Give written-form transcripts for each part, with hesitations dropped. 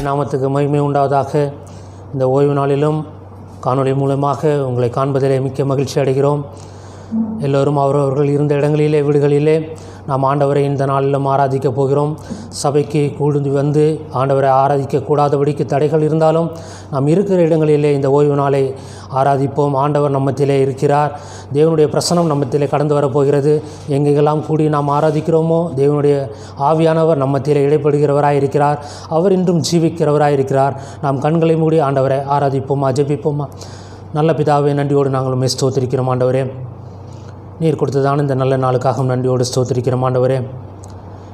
நாமத்துக்கு மகிமை உண்டாவதாக. இந்த ஓய்வு நாளிலும் காணொளி மூலமாக உங்களை காண்பதிலே மிக்க மகிழ்ச்சி அடைகிறோம். எல்லோரும் அவரவர்கள் இருந்த இடங்களிலே வீடுகளிலே நாம் ஆண்டவரை இந்த நாளிலும் ஆராதிக்கப் போகிறோம். சபைக்கு கூடி வந்து ஆண்டவரை ஆராதிக்கக்கூடாதபடிக்கு தடைகள் இருந்தாலும் நாம் இருக்கிற இடங்களிலே இந்த ஓய்வு நாளை ஆராதிப்போம். ஆண்டவர் நம்மத்திலே இருக்கிறார். தேவனுடைய பிரசன்னம் நம்மத்திலே கடந்து வரப்போகிறது. எங்கெங்கெல்லாம் கூடி நாம் ஆராதிக்கிறோமோ தேவனுடைய ஆவியானவர் நம்மத்திலே இடைப்படுகிறவராக இருக்கிறார். அவர் இன்றும் ஜீவிக்கிறவராக இருக்கிறார். நாம் கண்களை மூடி ஆண்டவரை ஆராதிப்போமா, ஜெபிப்போமா. நல்ல பிதாவே, நன்றியோடு நாங்கள் ஸ்தோத்திரிக்கிறோம். ஆண்டவரே, நீர் கொடுத்ததான இந்த நல்ல நாளுக்காக நன்றியோடு ஸ்தோத்திரிக்கிறோம். ஆண்டவரே,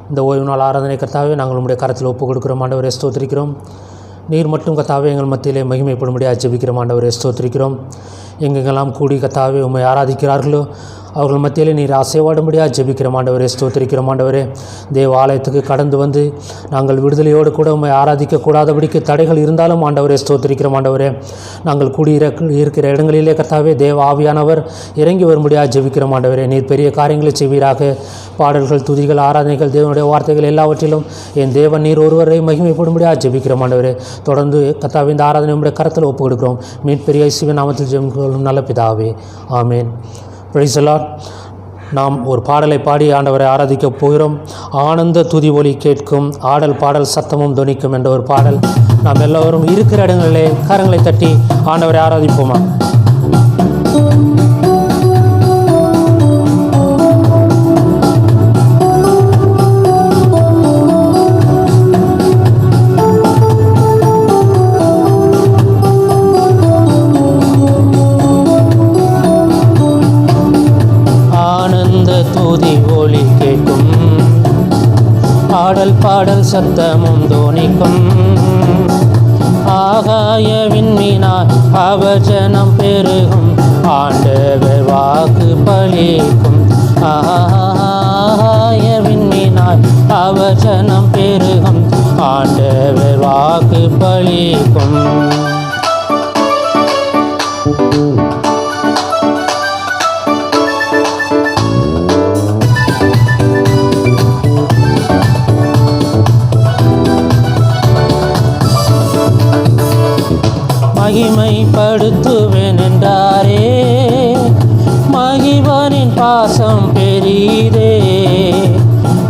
இந்த ஓய்வு நாள் ஆராதனை கர்த்தாவே நாங்கள் உங்களுடைய கரத்தில் ஒப்புக் கொடுக்கிறோம். ஆண்டவரே, ஸ்தோத்திரிக்கிறோம். நீர் மட்டும் கர்த்தாவே எங்கள் மத்தியிலே மகிமைப்படும்படியாக ஜெபிக்கிறோம். ஆண்டவரே, ஸ்தோத்திரிக்கிறோம். எங்கெங்கெல்லாம் கூடி கர்த்தாவே உம்மை ஆராதிக்கிறார்களோ அவர்கள் மத்தியிலே நீர் அசைவாடும்படியாக ஜெபிக்கிறோம். ஆண்டவரே, ஸ்தோத்திரிக்கிறோம். ஆண்டவரே, தேவ ஆலயத்துக்கு கடந்து வந்து நாங்கள் விடுதலையோடு கூட உம்மை ஆராதிக்கக்கூடாதபடிக்கு தடைகள் இருந்தாலும் ஆண்டவரே ஸ்தோத்திரிக்கிறோம். ஆண்டவரே, நாங்கள் இருக்கிற இடங்களிலே கர்த்தாவே தேவ ஆவியானவர் இறங்கி வரும்படியாக ஜெபிக்கிறோம். ஆண்டவரே, நீர் பெரிய காரியங்களை செய்வீராக. பாடல்கள், துதிகள், ஆராதனைகள், தேவனுடைய வார்த்தைகள் எல்லாவற்றிலும் என் தேவன் நீர் ஒருவரை மகிமைப்படும்படியாக ஜெபிக்கிறோம். ஆண்டவரே, தொடர்ந்து கர்த்தாவே இந்த ஆராதனை உடைய கரத்தில் ஒப்புக் கொடுக்கிறோம். மீட்பெரிய இயேசுவின் நாமத்தில் ஜெபிக்கிறோம் நல்ல பிதாவே, ஆமேன். Praise the Lord. நாம் ஒரு பாடலை பாடி ஆண்டவரை ஆராதிக்கப் போகிறோம். ஆனந்த துதி ஒலி கேட்கும், ஆடல் பாடல் சத்தமும் தொனிக்கும் என்ற ஒரு பாடல். நாம் எல்லோரும் இருக்கிற இடங்களிலே கரங்களை தட்டி ஆண்டவரை ஆராதிப்போமா. ஆடல் பாடல் சத்தமும் தோனிக்கும், ஆகாய விண்மீனாய் அவர் ஜனம் பெருகும், ஆண்டவர் வாக்கு பலிக்கும். ஆகாய விண்மீனாய் அவர் ஜனம் பெருகும், ஆண்டவர் வாக்கு பலிக்கும். மகிமைப்படுத்துவேன் என்றாரே, மகிவனின் பாசம் பெரிதே.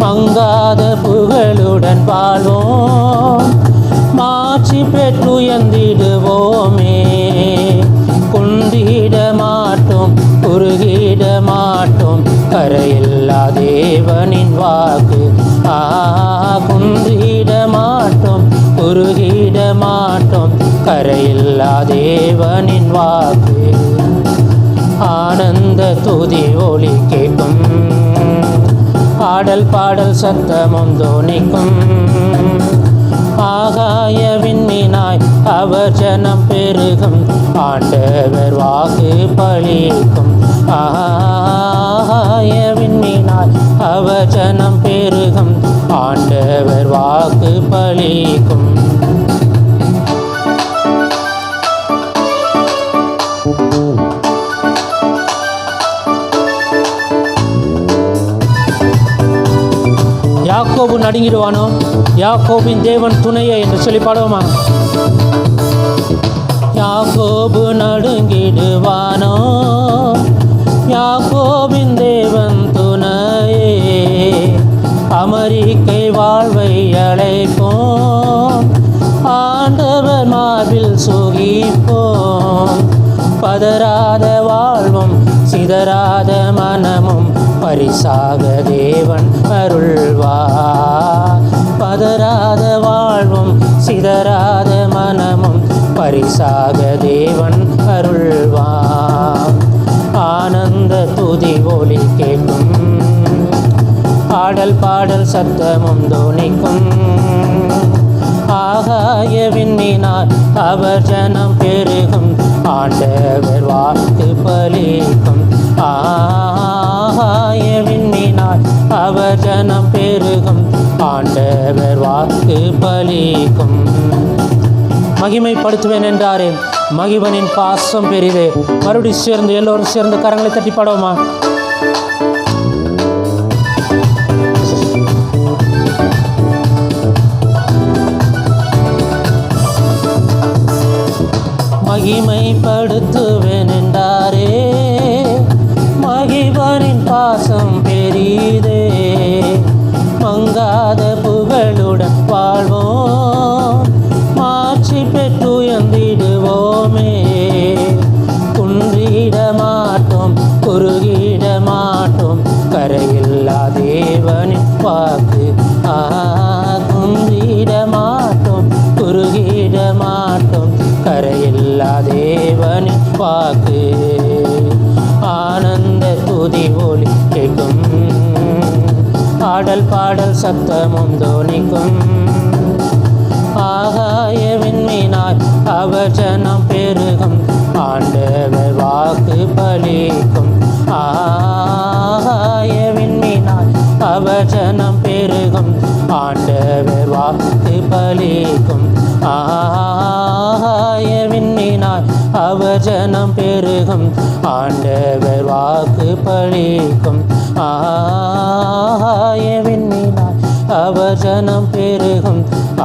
மங்காத புகழுடன் வாழ்வோம், மாற்றி பெற்றுயர்ந்திடுவோமே. குந்திட மாட்டோம், குறுகிட மாட்டோம், கரையில்லா தேவனின் வாக்கு. குந்திட மாட்டோம், குறுகிட மாட்டோம், கரையில்லா தேவனின் வாக்கு. ஆனந்த துதி ஒலி கேட்கும், ஆடல் பாடல் சத்தமும் தோனிக்கும். ஆகாய விண்மீனாய் அவர் ஜனம் பெருகும், ஆண்டவர் வாக்கு பலிக்கும். ஆகாய விண்மீனாய் அவர் ஜனம் பெருகும், ஆண்டவர் வாக்கு பலிக்கும். யாக்கோபு நடுங்கிடுவானோ, யாக்கோபின் தேவன் துணையே என்று சொல்லி பாடுவோமா. யாக்கோபு நடுங்கிடுவானோ, யாக்கோபின் தேவன் துணையே. அமெரிக்கை வாழ்வை அழைப்போம், ஆண்டவர் மார்பில் சுகிப்போம். பதறாத வாழ்வும் சிதறாத மனமும் பரிசாக தேவன் அருள்வார். பதறாத வாழ்வும் சிதறாத மனமும் பரிசாக தேவன் அருள்வார். ஆனந்த துதி ஒலி கேட்கும், ஆடல் பாடல் சத்தமும் தோனிக்கும். ஆகாய விண்மீனாய் அவர் ஜனம் பெருகும், ஆண்டவர் வாக்கு பலிக்கும். ஆகாய விண்மீனாய் அவர் ஜனம் பெருகும், ஆண்டவர் வாக்கு பலிக்கும். மகிமைப்படுத்துவேன் என்றாரே, மகிபனின் பாசம் பெரிதே. மறுபடியும் சேர்ந்து எல்லோரும் சேர்ந்து கரங்களை தட்டி பாடுவோமா? மகிமைப்படுத்துவேன் என்றாரே, மகிபனின் பாசம் பெரிதே. மங்காத புகழுடன் வாழ்வோம், மாட்சி பெற்று உயர்ந்திடுவோமே. குன்றிட மாட்டோம், குறுகிட மாட்டோம், கரையில்லா தேவனின் வாக்கு. குன்றிட மாட்டோம், குறுகிட மாட்டோம், கரையில்லா தேவனின் வாக்கு. ஆனந்த துதி ஒலி கேட்கும், ஆடல் பாடல் சத்தமும் தோனிக்கும். ஆகாய விண்மீனாய் அவர் ஜனம் பெருகும், ஆண்டவர் வாக்கு பலிக்கும். ஆகாய விண்மீனாய் அவர் ஜனம் பெருகும், ஆண்டவர் வாக்கு பலிக்கும். ஆகாய விண்மீனாய் அவர் ஜனம் பெருகும், ஆண்டவர் வாக்கு பலிக்கும். ஆகாய விண்மீனாய் அவர் ஜனம் பெருகும்,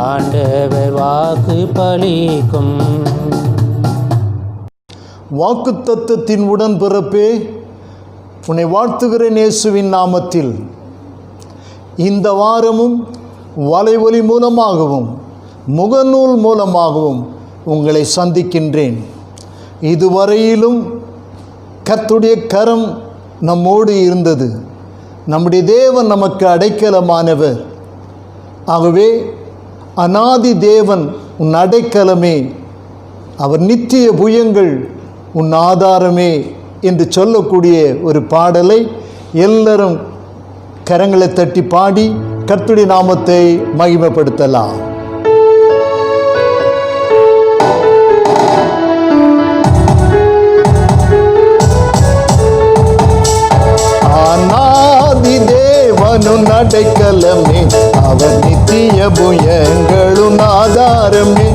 ஆண்டவர் வாக்கு பலிக்கும். வாக்குத்தத்தத்தின் உடன்பிறப்பே, உன்னை வாழ்த்துகிறேன் இயேசுவின் நாமத்தில். இந்த வாரமும் வலைவொலி மூலமாகவும் முகநூல் மூலமாகவும் உங்களை சந்திக்கின்றேன். இதுவரையிலும் கர்த்தருடைய கரம் நம்மோடு இருந்தது. நம்முடைய தேவன் நமக்கு அடைக்கலமானவர். ஆகவே அநாதி தேவன் உன் அடைக்கலமே, அவர் நித்திய புயங்கள் உன் ஆதாரமே என்று சொல்லக்கூடிய ஒரு பாடலை எல்லாரும் கரங்களை தட்டி பாடி கர்த்தருடைய நாமத்தை மகிமைப்படுத்தலாம். அநாதி தேவனுன் அடைக்கலமே, அவர் நித்திய புயங்களுன் ஆதாரமே.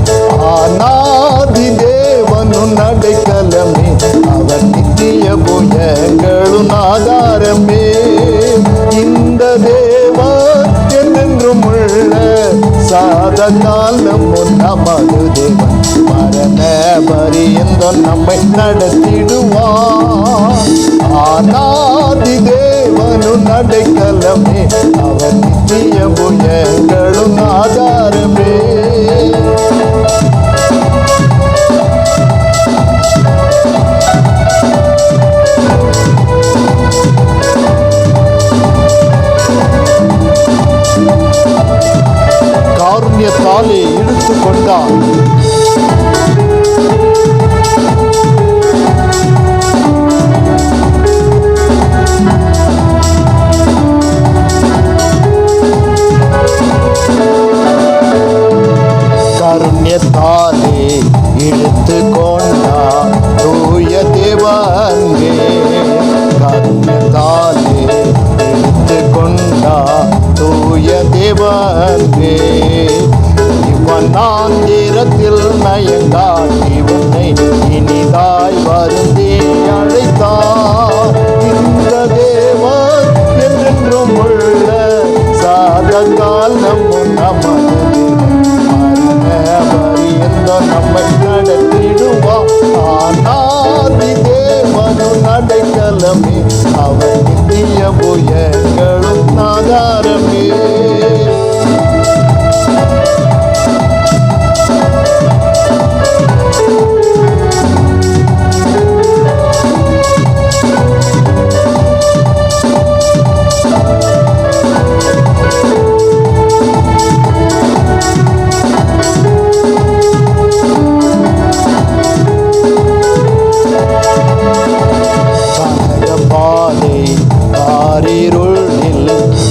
அநாதி தேவனுன் அடைக்கலமே, அவர் நித்திய புயங்களுன் ஆதாரமே. இந்த தேவன் என்றென்றும் உள்ள சாத காலம் நமது தேவன், மரண பரியந்தம் நம்மை நடத்திடுவார். ஆனாதி தேவனுன் அடைக்கலமே, அவர் நித்திய புயங்களுன் ஆதாரமே. காருண்யத்தாலே இழுத்து கொண்டார். காருண்யத்தாலே இழுத்து கொண்டார் தூய தேவன்கே. காருண்யத்தாலே இழுத்து கொண்டார் தூய தேவன்கே. இவன் ஆந்திரத்தில் நயங்காட்டி உன்னை இனிதாய் வருந்தே அழைத்தார். இந்த தேவன் என்றென்றும் உள்ள சாதகால் நமது நம்மை நடத்திடுவார். ஆனாதி தேவனுன் அடைக்கலமே, அவர் நித்திய புயங்களும் ஆதாரமே.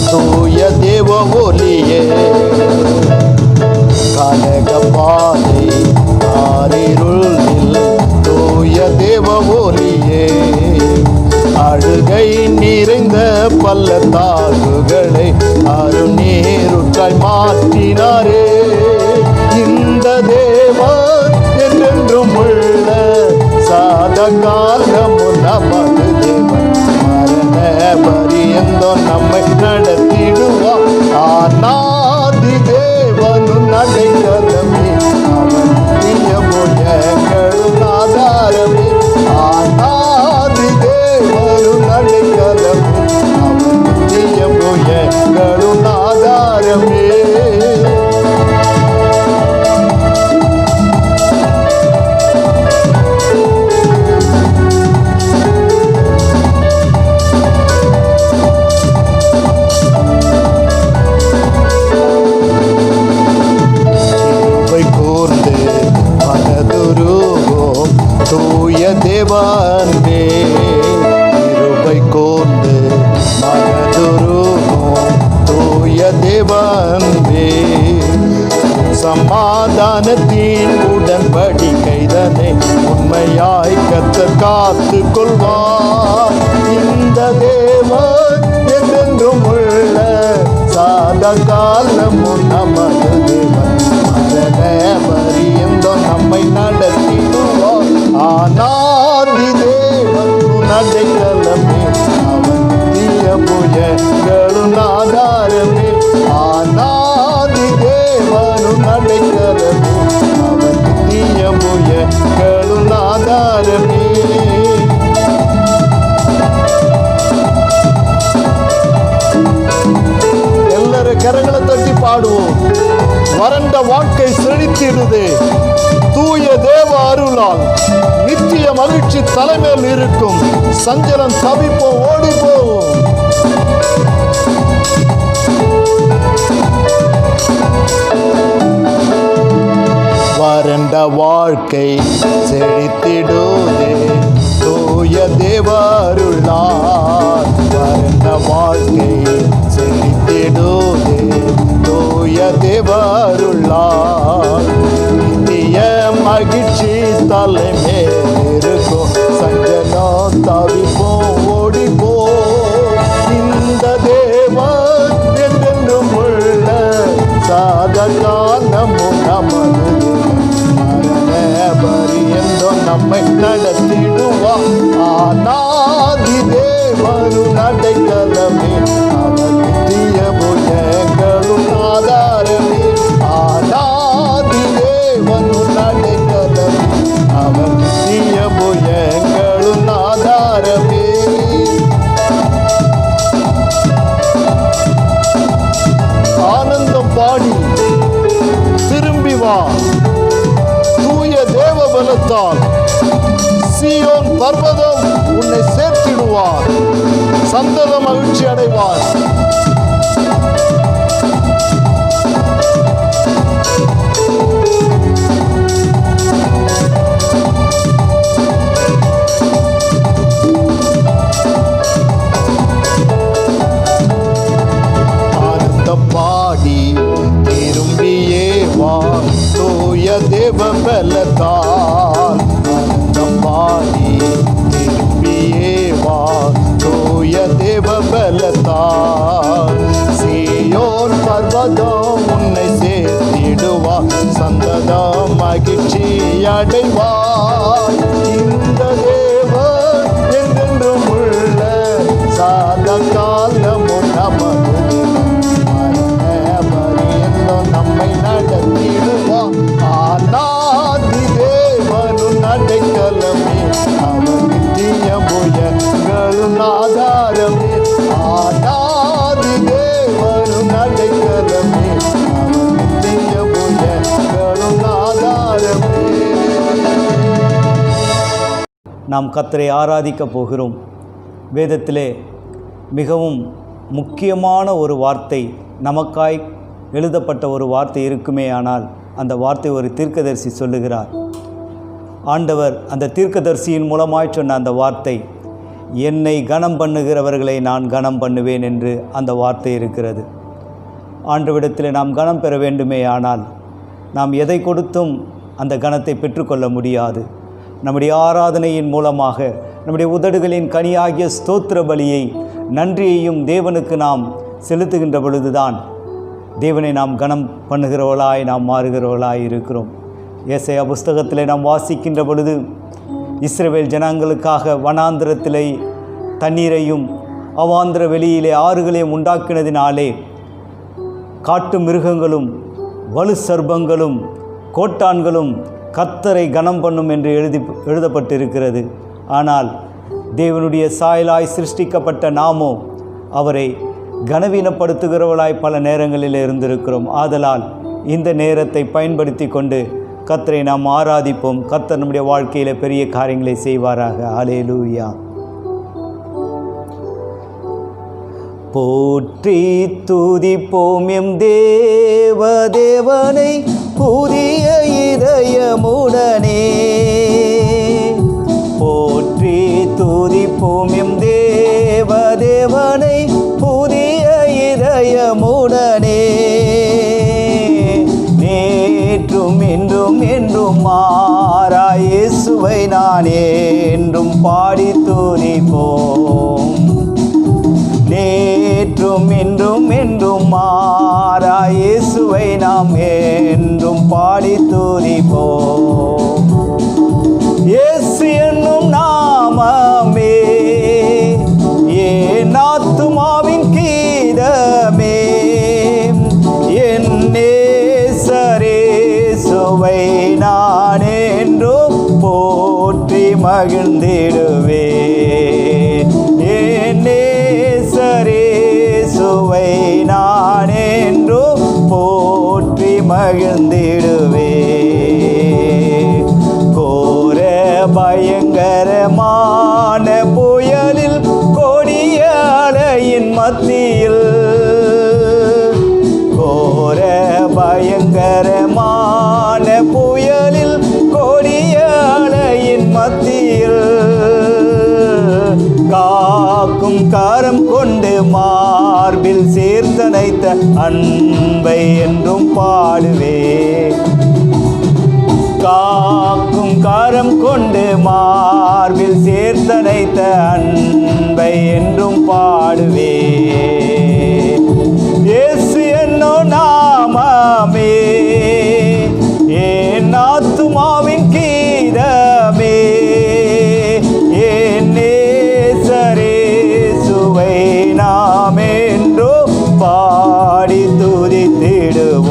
தூய தேவ ஒலியே, கனகபாதை ஆரிருளில் தூய தேவ ஒலியே. அழுகை நிறைந்த பள்ளத்தாக்குகளை அருநீருற்றாய் மாற்றினாரே. இந்த தேவன் என்றென்றும் உள்ள தேவன்பே கிருபை கூர்ந்து மனதுருகும் தூய தேவன்பே சமாதானத்தின் உடன்படிக்கைதனை உண்மையாய் கர்த்தர் காத்து கொள்வார். இந்த தேவன் என்றென்றும் உள்ள சாத காலமும் நமது தேவன் மரண பரியந்தம் நம்மை நடத்திடுவார். ஆனாதி தேவன் நடைக்கலமே அவன் தீய புயங்களும் ஆதாரமே. ஆனாதி தேவனும் நடைக்கலமே அவன் தீய புயங்களும் ஆதாரமே. எல்லாரும் கரங்களை தட்டி பாடுவோம். வறண்ட வாழ்க்கை செழித்திடுது தூய தேவ அருளால். நித்திய மகிழ்ச்சி தலைமையில் இருக்கும். சஞ்சலம் தவிப்போம், ஓடி போவோம். வறண்ட வாழ்க்கை செழித்திடுதே தூய தேவ அருளால். வறண்ட வாழ்க்கை செழித்திடுதே தூய தேவ அருளால். நித்திய மகிழ்ச்சி தலைமேல் இருக்கும். சஞ்சலம் தவிப்போம், ஓடிப்போம். இந்த தேவன் என்றென்றும் உள்ள சாத காலமும் நமது பரியந்தம் நம்மை நடத்திடுவார். ஆனாதி தேவனும் நடைக்கலமே அவர் தீய புயங்களும் ஆதாரமே. ஆனாதி தேவனும் நடைக்கலமே அவர் தீய புயங்களும் ஆதாரமே. ஆனந்தம் பாடி திரும்பி வா. தூய தேவ பலத்தால் சீயோன் பர்வதம் உன்னை சேர்த்திடுவார். சந்தத மகிழ்ச்சி அடைவார். ஆனந்தம் பாடி திரும்பியே வா. தூய தேவ பலத்தால் ஆனந்தம் பாடி திரும்பியே வா. தூய தேவ பலத்தால் சீயோன் பர்வதம் உன்னை சேர்த்திடுவார். சந்ததம் மகிழ்ச்சி அடைவார். இந்த தேவன் என்றென்றும் உள்ள சாத காலமும் நமது நம்மை நடத்திடுவார். ஆனாதி தேவனும் நடைக்கலமே அவன் தீய புயங்களும் ஆதாரமே. ஆனாதி தேவனும் நடைக்கலமே அவன் தீய புயங்களும் ஆதாரமே. நாம் கர்த்தரை ஆராதிக்கப் போகிறோம். வேதத்திலே மிகவும் முக்கியமான ஒரு வார்த்தை, நமக்காய் எழுதப்பட்ட ஒரு வார்த்தை இருக்குமே ஆனால் அந்த வார்த்தை ஒரு தீர்க்கதரிசி சொல்லுகிறார். ஆண்டவர் அந்த தீர்க்கதரிசியின் மூலமாய் சொன்ன அந்த வார்த்தை, என்னை கனம் பண்ணுகிறவர்களை நான் கனம் பண்ணுவேன் என்று அந்த வார்த்தை இருக்கிறது. ஆண்டவரிடத்தில் நாம் கனம் பெற வேண்டுமே ஆனால் நாம் எதை கொடுத்தும் அந்த கனத்தை பெற்றுக்கொள்ள முடியாது. நம்முடைய ஆராதனையின் மூலமாக நம்முடைய உதடுகளின் கனியாகிய ஸ்தோத்திர பலியை, நன்றியையும் தேவனுக்கு நாம் செலுத்துகின்ற பொழுதுதான் தேவனை நாம் கனம் பண்ணுகிறவர்களாய் நாம் மாறுகிறவர்களாய் இருக்கிறோம். ஏசாயா புஸ்தகத்திலே நாம் வாசிக்கின்ற பொழுது, இஸ்ரவேல் ஜனங்களுக்காக வனாந்திரத்திலே தண்ணீரையும் அவாந்திர வெளியிலே ஆறுகளையும் உண்டாக்கினதினாலே காட்டு மிருகங்களும் வலு சர்ப்பங்களும் கோட்டான்களும் கர்த்தரை கனம் பண்ணும் என்று எழுதப்பட்டிருக்கிறது. ஆனால் தேவனுடைய சாயலாய் சிருஷ்டிக்கப்பட்ட நாமோ அவரை கனவீனப்படுத்துகிறவளாய் பல நேரங்களில் இருந்திருக்கிறோம். ஆதலால் இந்த நேரத்தை பயன்படுத்தி கொண்டு கர்த்தரை நாம் ஆராதிப்போம். கர்த்தர் நம்முடைய வாழ்க்கையில் பெரிய காரியங்களை செய்வாராக. ஹல்லேலூயா. போற்றி துதிப்போம் எம் தேவனை புதிய இதயமுடனே. போற்றி என்றும் மாறா இயேசுவை நான் என்றும் பாடி துதிப்போம். நேற்றும் இன்றும் என்றும் மாறா இயேசுவை நாம் என்றும் பாடி துதிப்போம். இயேசு என்னும் நாமமே என் ஆத்துமாவின் கீதமே, என் நேசரேசுவை நான் என்றும் போற்றி மகிழ்ந்திடுவே. என் நேசரேசுவை நான் என்றும் போற்றி மகிழ்ந்திடுவே. கோர பயங்கரமான புயலில் கொடிய அலையின் மத்தியில், கோர பயங்கரமான புயலில் கொடிய அலையின் மத்தியில், காக்கும் கரம் கொண்டு மார்பில் சேர்த்தனைத்த அன்பை என்றும் பாடுவே. காக்கும் கரம் கொண்டு மார்பில் சேர்த்தனைத்த அன்பை என்றும் பாடுவே. இயேசு என்னும் நாமமே என் ஆத்துமாவின் கீதமே, என் நேசரேசுவை நாம் என்றும் பாடி துதித்திடுவோம்.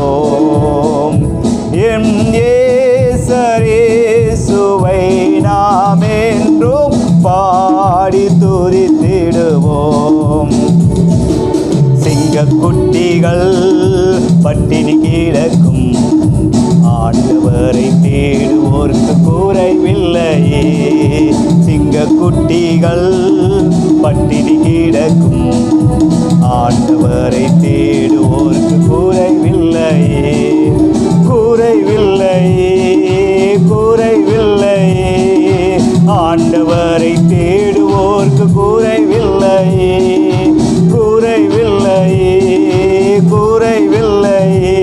என் நேசரேசுவை நாம் என்றும் பாடி துதித்திடுவோம். சிங்கக்குட்டிகள் பட்டினி கிடக்கும் ஆண்டவரை தேடுவோர்க்கு குறைவில்லையே. சிங்கக்குட்டிகள் பட்டினி கிடக்கும் ஆண்டவரை தேடுவோர்க்கு குறைவில்லையே. குறைவில்லையே, குறைவில்லையே, ஆண்டவரை தேடுவோர்க்கு குறைவில்லையே. குறைவில்லையே, குறைவில்லையே,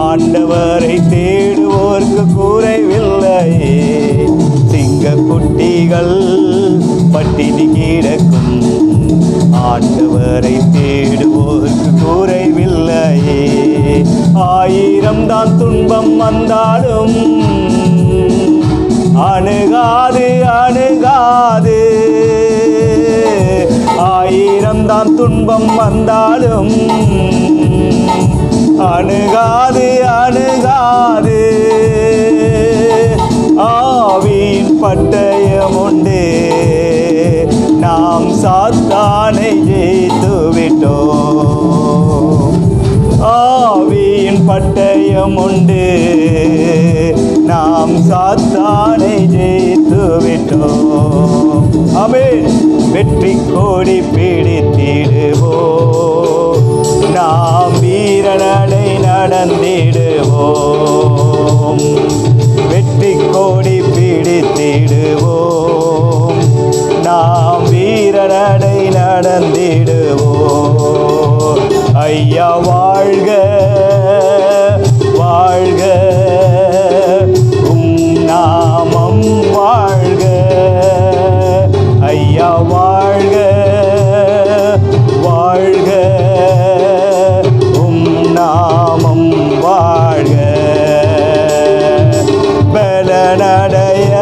ஆண்டவரை தேடுவோர்க்கு குறைவில்லையே. சிங்கக்குட்டிகள் பட்டினி கிடக்கும் ஆண்டவரை தேடுவோர்க்கு குறைவில்லையே. 1000 தான் துன்பம் வந்தாலும் அணுகாது, அணுகாது. 1000 தான் துன்பம் வந்தாலும் அணுகாது, அணுகாது. ஆவியின் பட்டயம் உண்டு, நாம் சாத்தானை ஜெயித்து விட்டோம். ஆவியின் பட்டயம் உண்டு, நாம் சாத்தானை ஜெயித்து விட்டோம். ஆமென். வெற்றி கோடி பிடித்திடுவோம், நாம் வீரநடை நடந்திடுவோம். வெற்றி கோடி பிடித்திடுவோம், நாம் வீரநடை நடந்திடுவோம். ஐயா வாழ்க, வாழ்க, நாமம் வாழ்க. ஐயா வாழ்க, வாழ்க, நாமம் வாழ்க. பலனடைய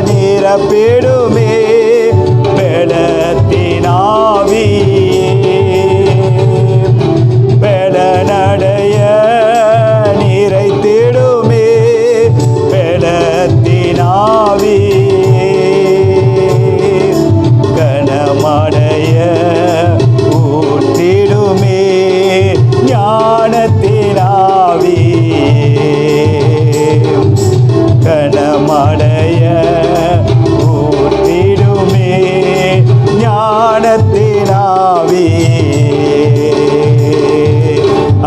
நிரப்பிடுமே பலத்தினாவியே. பலனடைய நிறைத்திடுமே பலத்தினாவியே. கனமடைய ஊற்றிடுமே ஞானத்தினாவியே. கனமடைய ஊற்றிடுமே ஞானத்தினாவியே.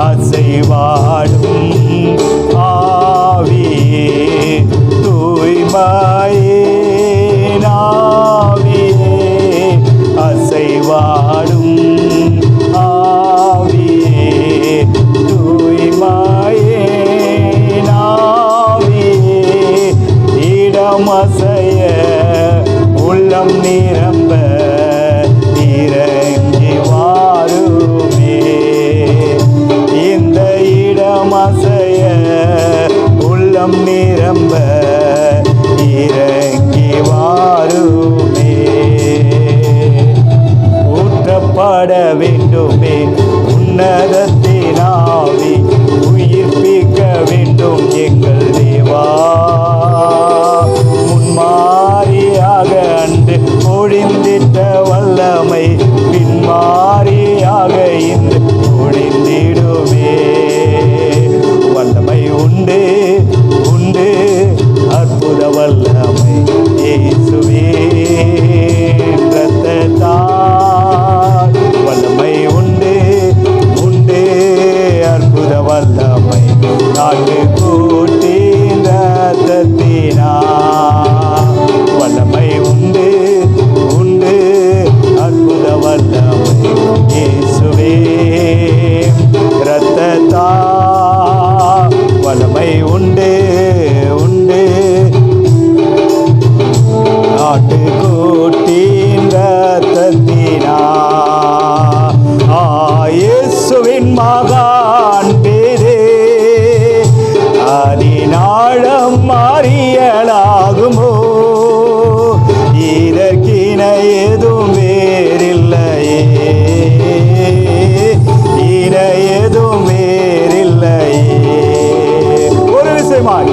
அசைவாடும் ஆவியே, தூய்மையே நாவியே. அசைவாடும் ஆவியே, தூய்மையே நாவியே. இடமசைய உள்ளம் நிரம்ப இறங்கி வாருமே. இந்த இடமசைய உள்ளம் நிரம்ப இறங்கி வாருமே. ஊற்றப்பட வேண்டுமே உன்னதத்தினாவி, உயிர்ப்பிக்க வேண்டும் எங்கள் தேவா. முன்மாரியாக அன்று ஒழிந்திட்ட வல்லமை பின்மாரியாக இன்று ஒழிந்திடுமே. வல்லமை உண்டு உண்டு அற்புத வல்லமை இயேசுவே இரத்தத்தால். வல்லமை உண்டு உண்டு அற்புத வல்லமை நாட்டு கூட்டின் இரத்தத்தினால். வல்லமை உண்டு உண்டு அற்புத வல்லமை இயேசுவே இரத்தத்தால். வல்லமை உண்டு உண்டு நாட்டு கூட்டின் இரத்தத்தினால். இயேசுவின் மகான் பேரே அதினாழம் மாறியலாகுமோ. இதற்கின ஏதும் வேறில்லையே, இன ஏதும் வேறில்லையே. ஒரு விஷயமாய்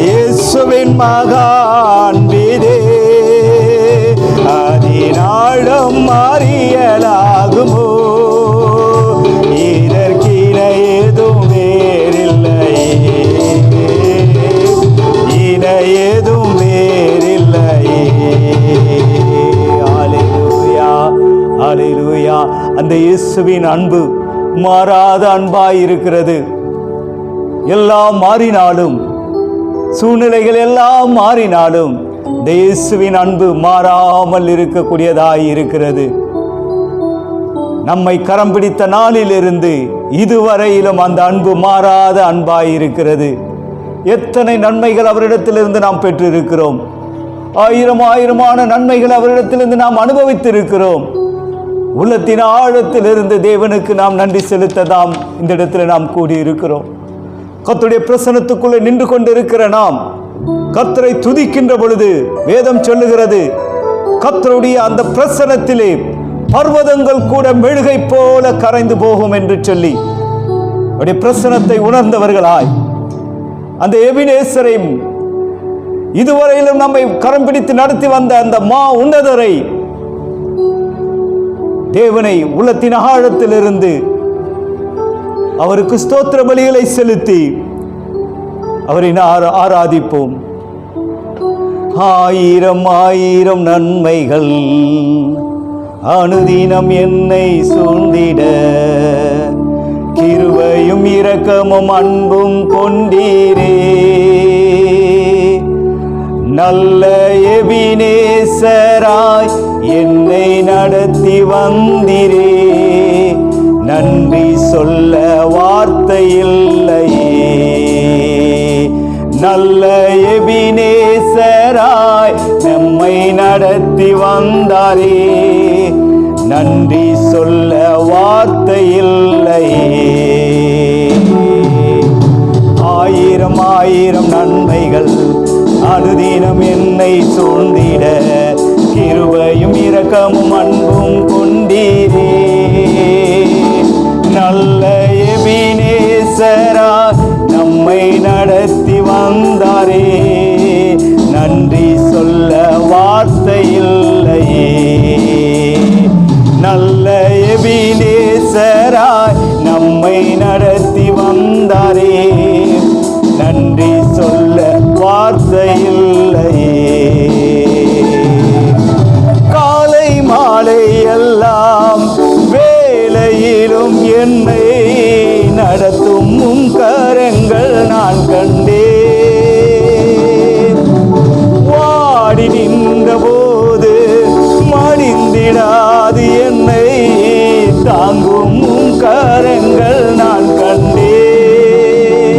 இயேசுவின் மகான் பேரே அதினாழம் மாறியலாகுமோ. இதற்கின ஏதும் வேறில்லையே, இன ஏதும் வேறில்லையே. அல்லேலூயா அல்லேலூயா. அந்த இயேசுவின் அன்பு மாறாத அன்பாய் இருக்கிறது. எல்லாம் மாறினாலும், சூழ்நிலைகள் எல்லாம் மாறினாலும் இந்த இயேசுவின் அன்பு மாறாமல் இருக்கக்கூடியதாய் இருக்கிறது. நம்மை கரம் பிடித்த நாளிலிருந்து இதுவரையிலும் அந்த அன்பு மாறாத அன்பாய் இருக்கிறது. எத்தனை நன்மைகள் அவரிடத்திலிருந்து நாம் பெற்றிருக்கிறோம். ஆயிரம் ஆயிரமான நன்மைகள் அவரிடத்திலிருந்து நாம் அனுபவித்திருக்கிறோம். உள்ளத்தின் ஆழத்திலிருந்து தேவனுக்கு நாம் நன்றி செலுத்ததாம் இந்த இடத்துல நாம் கூடியிருக்கிறோம். கர்த்தருடைய பிரசன்னத்துக்குள்ளே நின்று கொண்டிருக்கிற நாம் கர்த்தரை துதிக்கின்ற பொழுது வேதம் சொல்லுகிறது, கர்த்தருடைய அந்த பிரசன்னத்திலே பர்வதங்கள் கூட மெழுகை போல கரைந்து போகும் என்று சொல்லி அவருடைய பிரசன்னத்தை உணர்ந்தவர்களாய் அந்த எபினேசரை, இதுவரையிலும் நம்மை கரம் பிடித்து நடத்தி வந்த அந்த மா உன்னதரை, தேவனை உள்ளத்தின் ஆழத்திலிருந்து அவருக்கு ஸ்தோத்திர பலிகளை செலுத்தி அவரை ஆராதிப்போம். ஆயிரம் ஆயிரம் நன்மைகள் அனுதினம் என்னை சூழ்ந்திட, கிருபையும் இரக்கமும் அன்பும் கொண்டீரே. நல்ல எபினேசராய் என்னை நடத்தி வந்தீரே. நன்றி சொல்ல வார்த்தை இல்லையே. நல்ல எபினேசராய் நம்மை நடத்தி வந்தாரே. நன்றி சொல்ல வார்த்தை இல்லையே. ஆயிரம் ஆயிரம் நன்மைகள் அனுதினம் என்னை சூழ்ந்திட, கிருபையும் இரக்கமும் அன்பும் கொண்டீரே. நல்ல எபினேசராய் நம்மை நடத்தி வந்தாரே. நன்றி சொல்ல வார்த்தை இல்லையே. நல்ல எபினேசராய் நம்மை நடத்தி வந்தாரே. நன்றி சொல்ல வார்த்தை இல்லையே. காலை மாலை எல்லாம் வேளையிலும் என்னை நடத்தும் உம் கரங்கள் நான் கண்டேன். வாடி நின்ற போது மடிந்திடாது என்னை தாங்கும் உம் கரங்கள் நான் கண்டேன்.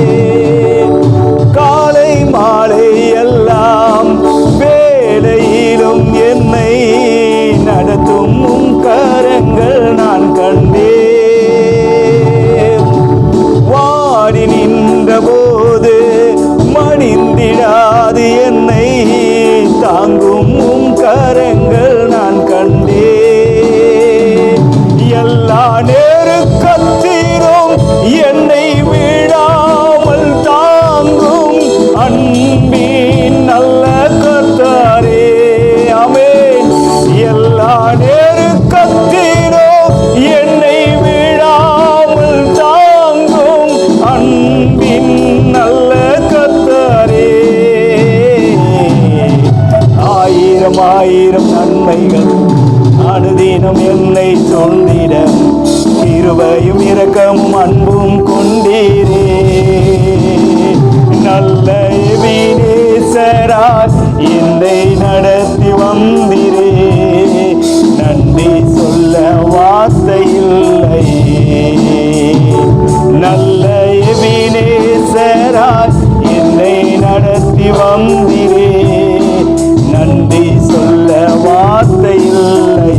அன்பின் நல்ல கர்த்தரே. ஆமென். எல்லா நெருக்கத்திலும் என்னை விடாமல் தாங்கும் அன்பின் நல்ல கர்த்தரே. ஆயிரம் ஆயிரம் நன்மைகள் அனுதினம் என்னை சொல்லிட கிருபையும் இரக்கமும் அன்பும் கொண்டீரே. நல்ல எபினேசராய் என்னை நடத்தி வந்தீரே. நன்றி சொல்ல வார்த்தை இல்லை. நல்ல எபினேசராய் என்னை நடத்தி வந்தீரே. நன்றி சொல்ல வார்த்தை இல்லை.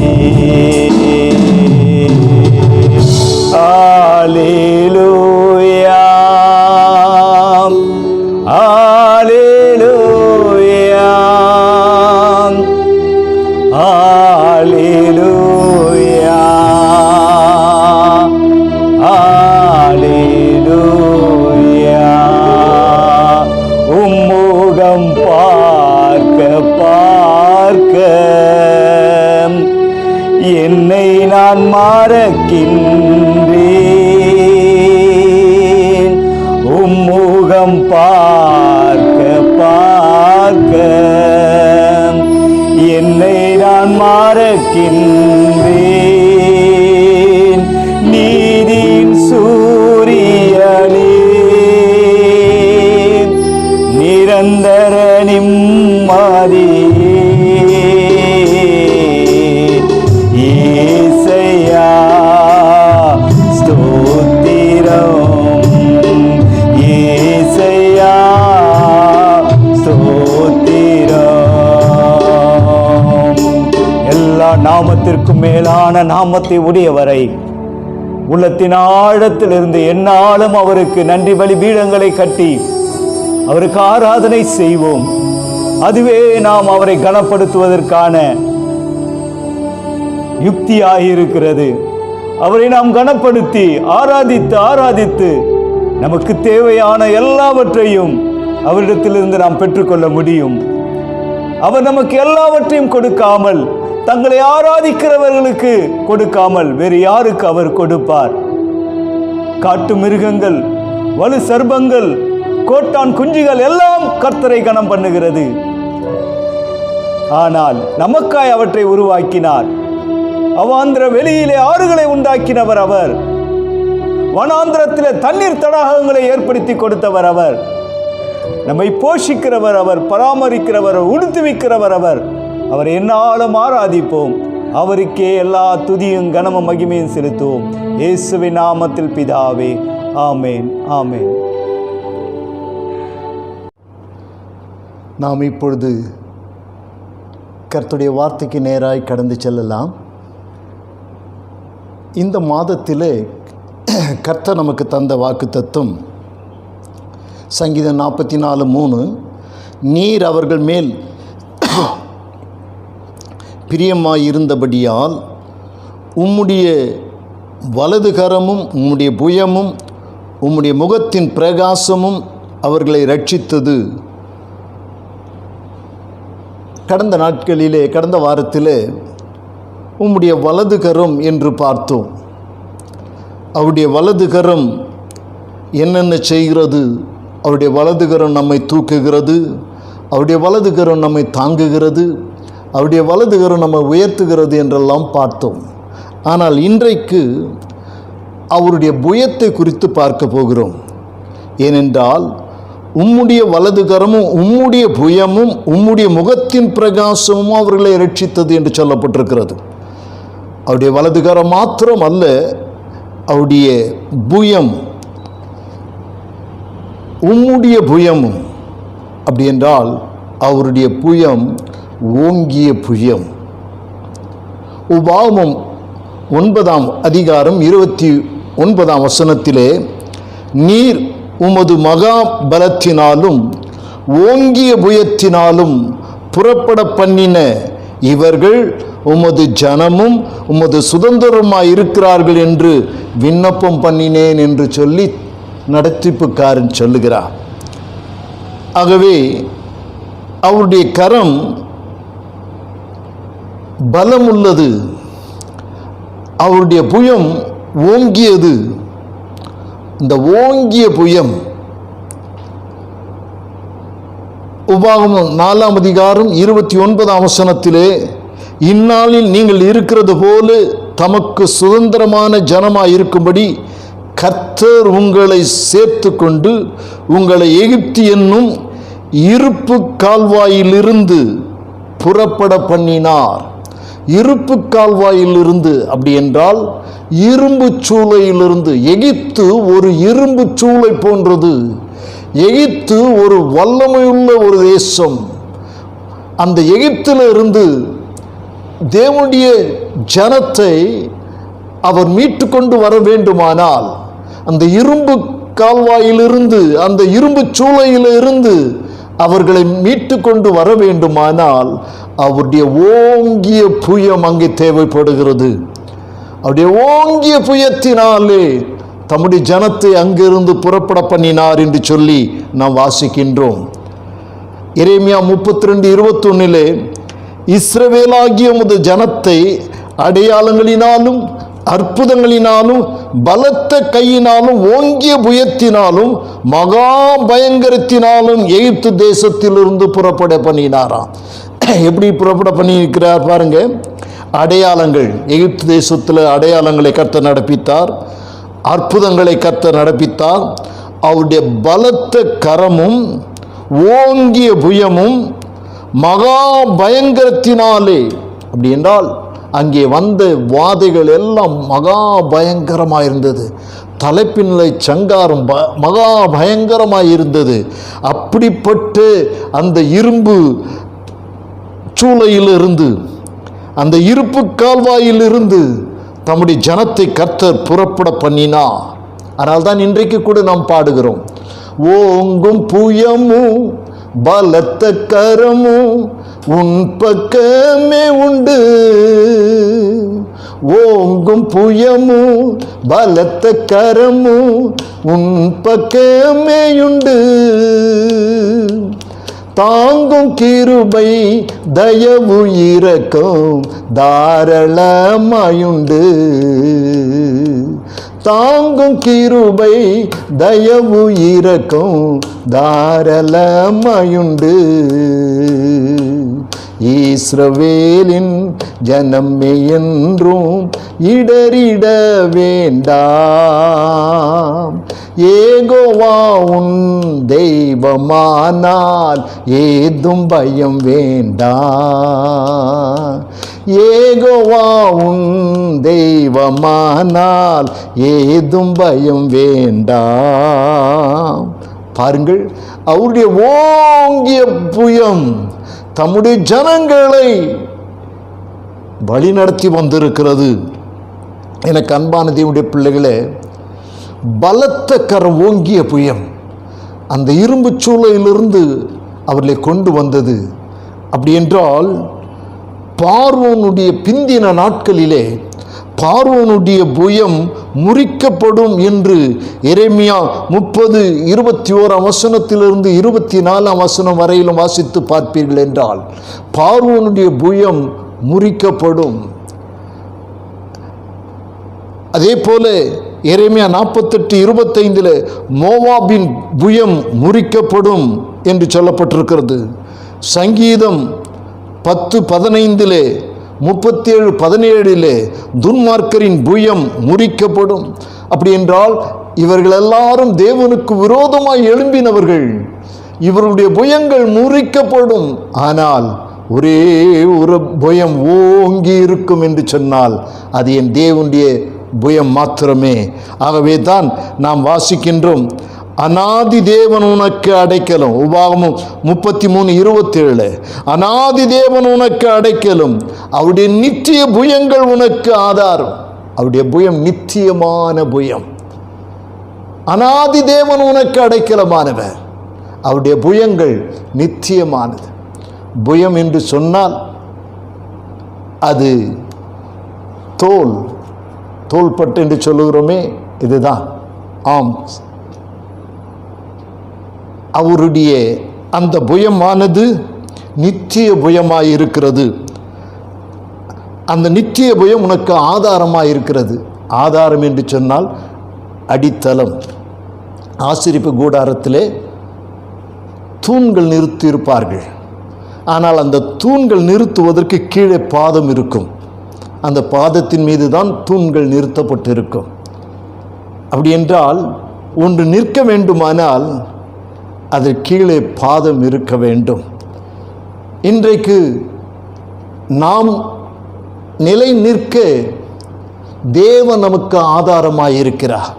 அல்லேலூயா அல்லேலூயா அல்லேலூயா அல்லேலூயா. உம்முகம் பார்க்க பார்க்க என்னை நான் மறக்கின்றேன். உம்முகம் பார்க்க பார்க்க என்னை நான் மறக்கின்றேன். நீதியின் சூரியனே, நிரந்தர நிம்மதியே, ஏசையா ஸ்தோத்திரம், ஏசையா ஸ்தோத்திரம். எல்லா நாமத்திற்கும் மேலான நாமத்தை உடையவரை உள்ளத்தின் ஆழத்திலிருந்து எந்நாளும் அவருக்கு நன்றி பலி பீடங்களை கட்டி அவருக்கு ஆராதனை செய்வோம். அதுவே நாம் அவரை கனப்படுத்துவதற்கான யுக்தியாயிருக்கிறது. அவரை நாம் கனப்படுத்தி ஆராதித்து ஆராதித்து நமக்கு தேவையான எல்லாவற்றையும் அவரிடத்திலிருந்து நாம் பெற்றுக்கொள்ள முடியும். அவர் நமக்கு எல்லாவற்றையும் கொடுக்காமல், தங்களை ஆராதிக்கிறவர்களுக்கு கொடுக்காமல் வேறு யாருக்கு அவர் கொடுப்பார்? காட்டு மிருகங்கள், வலு சர்ப்பங்கள், கோட்டான் குஞ்சுகள் எல்லாம் கர்த்தரை கனம் பண்ணுகிறது. ஆனால் நமக்காய் அவற்றை உருவாக்கினார். அவாந்திர வெளியிலே ஆறுகளை உண்டாக்கினவர் அவர். வனாந்திரத்திலே தண்ணீர் தடாகங்களை ஏற்படுத்தி கொடுத்தவர் அவர். நம்மை போஷிக்கிறவர் அவர், பராமரிக்கிறவர், உடுத்துவிக்கிறவர் அவர். அவரை எந்நாளும் ஆராதிப்போம். அவருக்கே எல்லா துதியும் கனமும் மகிமையும் செலுத்துவோம். இயேசுவின் நாமத்தில் பிதாவே, ஆமேன், ஆமேன். நாம் இப்பொழுது கர்த்தருடைய வார்த்தைக்கு நேராய் கடந்து செல்லலாம். இந்த மாதத்திலே கர்த்தர் நமக்கு தந்த வாக்குத்தத்தம் சங்கீதம் 44:3, நீர் அவர்கள் மேல் பிரியமாயிருந்தபடியால் உம்முடைய வலது கரமும் உம்முடைய புயமும் உம்முடைய முகத்தின் பிரகாசமும் அவர்களை ரட்சித்தது. கடந்த நாட்களிலே, கடந்த வாரத்திலே உம்முடைய வலது கரம் என்று பார்த்தோம். அவருடைய வலது கரம் என்னென்ன செய்கிறது? அவருடைய வலது கரம் நம்மை தூக்குகிறது, அவருடைய வலது கரம் நம்மை தாங்குகிறது, அவருடைய வலது கரம் நம்மை உயர்த்துகிறது என்றெல்லாம் பார்த்தோம். ஆனால் இன்றைக்கு அவருடைய புயத்தை குறித்து பார்க்க போகிறோம். ஏனென்றால் உம்முடைய வலது கரமும் உம்முடைய புயமும் உம்முடைய முகத்தின் பிரகாசமும் அவர்களை ரட்சித்தது என்று சொல்லப்பட்டிருக்கிறது. அவருடைய வலது கரம் மாத்திரம் அல்ல, அவருடைய புயம், உம்முடைய புயமும். அப்படி என்றால் அவருடைய புயம் ஓங்கிய புயம். உபாகமம் 9:29 நீர் உமது மகா பலத்தினாலும் ஓங்கிய புயத்தினாலும் புறப்பட பண்ணின இவர்கள் உமது ஜனமும் உமது சுதந்திரமாய் இருக்கிறார்கள் என்று விண்ணப்பம் பண்ணினேன் என்று சொல்லி நடத்திப்புக்காரன் சொல்லுகிறார். ஆகவே அவருடைய கரம் பலமுள்ளது, அவருடைய புயம் ஓங்கியது. இந்த ஓங்கிய புயம் உபாகமம் 4ஆம் அதிகாரம் 29ஆம் வசனத்திலே, இந்நாளில் நீங்கள் இருக்கிறது போல தமக்கு சுதந்திரமான ஜனமாய் இருக்கும்படி கர்த்தர் உங்களை சேர்த்து கொண்டு உங்களை எகிப்து என்னும் இருப்பு கால்வாயிலிருந்து புறப்பட பண்ணினார். இருப்பு கால்வாயிலிருந்து அப்படி என்றால் இரும்பு சூளையிலிருந்து. எகிப்து ஒரு இரும்பு சூளை போன்றது. எகிப்து ஒரு வல்லமையுள்ள ஒரு தேசம். அந்த எகிப்திலிருந்து தேவனுடைய ஜனத்தை அவர் மீட்டு கொண்டு வர வேண்டுமானால் அந்த இரும்பு கால்வாயிலிருந்து, அந்த இரும்பு சூளையிலிருந்து அவர்களை மீட்டு கொண்டு வர வேண்டுமானால் அவருடைய ஓங்கிய புயம் அங்கே தேவைப்படுகிறது. அவருடைய ஓங்கிய புயத்தினாலே தம்முடைய ஜனத்தை அங்கிருந்து புறப்பட பண்ணினார் என்று சொல்லி நாம் வாசிக்கின்றோம். எரேமியா 32:21 இஸ்ரவேலாகிய உமது ஜனத்தை அடையாளங்களினாலும் அற்புதங்களினாலும் பலத்த கையினாலும் ஓங்கிய புயத்தினாலும் மகா பயங்கரத்தினாலும் எகிப்து தேசத்திலிருந்து புறப்பட பண்ணினாராம். எப்படி புறப்பட பண்ணியிருக்கிறார் பாருங்க. அடையாளங்கள், எகிப்து தேசத்தில் அடையாளங்களை கர்த்தர் நடப்பித்தார், அற்புதங்களை கர்த்தர் நடப்பித்தார். அவருடைய பலத்த கரமும் ஓங்கிய புயமும் மகா பயங்கரத்தினாலே, அப்படி என்றால் அங்கே வந்த வாதைகள் எல்லாம் மகா பயங்கரமாக இருந்தது. தலைப்பின்லை சங்காரம் மகா பயங்கரமாக இருந்தது. அப்படிப்பட்டு அந்த இரும்பு சூளையிலிருந்து, அந்த இருப்பு கால்வாயிலிருந்து தம்முடைய ஜனத்தை கர்த்தர் புறப்பட பண்ணினார். அதனால் தான் இன்றைக்கு கூட நாம் பாடுகிறோம், ஓங்கும் புயமும் பலத்த கரமும் உன் பக்கமே உண்டு. ஓங்கும் புயமும் பலத்த கரமும் உன் பக்கமே உண்டு. தாங்கும் கிருபை தயவு இரக்கம் தாராளமாயுண்டு. தாங்கும் கிருபை தயவு இரக்கம் தாராளமாயுண்டு. இஸ்ரவேலின் ஜனமே என்றும் இடறிட வேண்டாம். ஏகோவா உன் தெய்வமானால் ஏதும் பயம் வேண்டாம். ஏகோவா உன் தெய்வமானால் ஏதும் பயம் வேண்டாம். பாருங்கள், அவருடைய ஓங்கிய புயம் தம்முடைய ஜனங்களை வழிநடத்தி வந்திருக்கிறது. எனக்கு அன்பான தேவனுடைய பிள்ளைகளே, பலத்த கரம் ஓங்கிய புயம் அந்த இரும்பு சூளையிலிருந்து அவர்களை கொண்டு வந்தது. அப்படி என்றால் பார்வோனுடைய பிந்தின நாட்களிலே பார்வோனுடைய புயம் முறிக்கப்படும் என்று எரேமியா 30:21 வசனத்திலிருந்து 24 வசனம் வரையிலும் வாசித்து பார்ப்பீர்கள் என்றால் பார்வோனுடைய புயம் முறிக்கப்படும். அதே போல எரேமியா 48:25 மோவாபின் புயம் முறிக்கப்படும் என்று சொல்லப்பட்டிருக்கிறது. சங்கீதம் 10:15 37:17 துன்மார்க்கரின் புயம் முறிக்கப்படும். அப்படி என்றால் இவர்கள் எல்லாரும் தேவனுக்கு விரோதமாய் எழும்பினவர்கள். இவருடைய புயங்கள் முறிக்கப்படும். ஆனால் ஒரே ஒரு புயம் ஓங்கி இருக்கும் என்று சொன்னால் அது என் தேவனுடைய புயம் மாத்திரமே. ஆகவே தான் நாம் வாசிக்கின்றோம், அநாதி தேவன் உனக்கு அடைக்கலும். உபாகமம் 33:27 அநாதி தேவன் உனக்கு அடைக்கலும், அவருடைய நித்திய புயங்கள் உனக்கு ஆதாரம். அவருடைய புயம் நித்தியமான புயம். அநாதி தேவன் உனக்கு அடைக்கலமானவர், அவருடைய புயங்கள் நித்தியமானது. புயம் என்று சொன்னால் அது தோள்பட்டு என்று சொல்லுகிறோமே, இதுதான். ஆம், அவருடைய அந்த புயமானது நித்திய புயமாய் இருக்கிறது. அந்த நித்திய புயம் உனக்கு ஆதாரமாக இருக்கிறது. ஆதாரம் என்று சொன்னால் அடித்தளம். ஆசரிப்பு கூடாரத்திலே தூண்கள் நிறுத்தியிருப்பார்கள். ஆனால் அந்த தூண்கள் நிறுத்துவதற்கு கீழே பாதம் இருக்கும். அந்த பாதத்தின் மீது தான் தூண்கள் நிறுத்தப்பட்டிருக்கும். அப்படி என்றால் ஒன்று நிற்க வேண்டுமானால் அது கீழே பாதம் இருக்க வேண்டும். இன்றைக்கு நாம் நிலை நிற்க தேவன் நமக்கு ஆதாரமாய் இருக்கிறார்.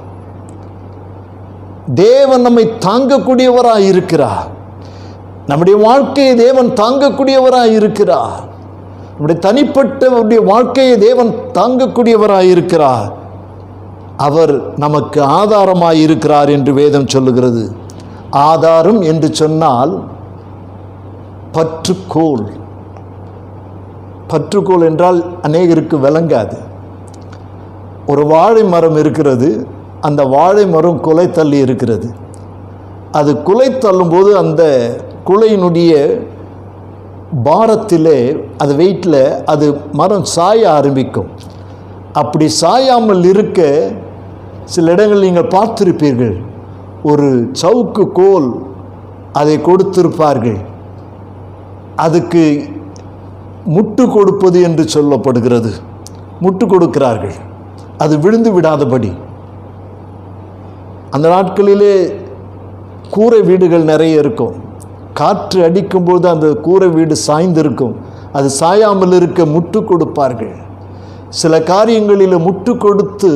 தேவன் நம்மை தாங்கக்கூடியவராய் இருக்கிறார். நம்முடைய வாழ்க்கையை தேவன் தாங்கக்கூடியவராய் இருக்கிறார். நம்முடைய தனிப்பட்ட வாழ்க்கையை தேவன் தாங்கக்கூடியவராய் இருக்கிறார். அவர் நமக்கு ஆதாரமாய் இருக்கிறார் என்று வேதம் சொல்லுகிறது. ஆதாரம் என்று சொன்னால் பற்றுக்கோள். பற்றுக்கோள் என்றால் அநேகருக்கு விளங்காது. ஒரு வாழை மரம் இருக்கிறது. அந்த வாழை மரம் குலை தள்ளி இருக்கிறது. அது குலை தள்ளும்போது அந்த குலையினுடைய பாரத்திலே, அது வெயிட்டில் அது மரம் சாய ஆரம்பிக்கும். அப்படி சாயாமல் இருக்க சில இடங்கள் நீங்கள் பார்த்திருப்பீர்கள், ஒரு சவுக்கு கோல் அதை கொடுத்திருப்பார்கள். அதுக்கு முட்டு கொடுப்பது என்று சொல்லப்படுகிறது. முட்டு கொடுக்கிறார்கள், அது விழுந்து விடாதபடி. அந்த நாட்களிலே கூரை வீடுகள் நிறைய இருக்கும். காற்று அடிக்கும்போது அந்த கூரை வீடு சாய்ந்திருக்கும். அது சாயாமல் இருக்க முட்டு கொடுப்பார்கள். சில காரியங்களில் முட்டு கொடுத்து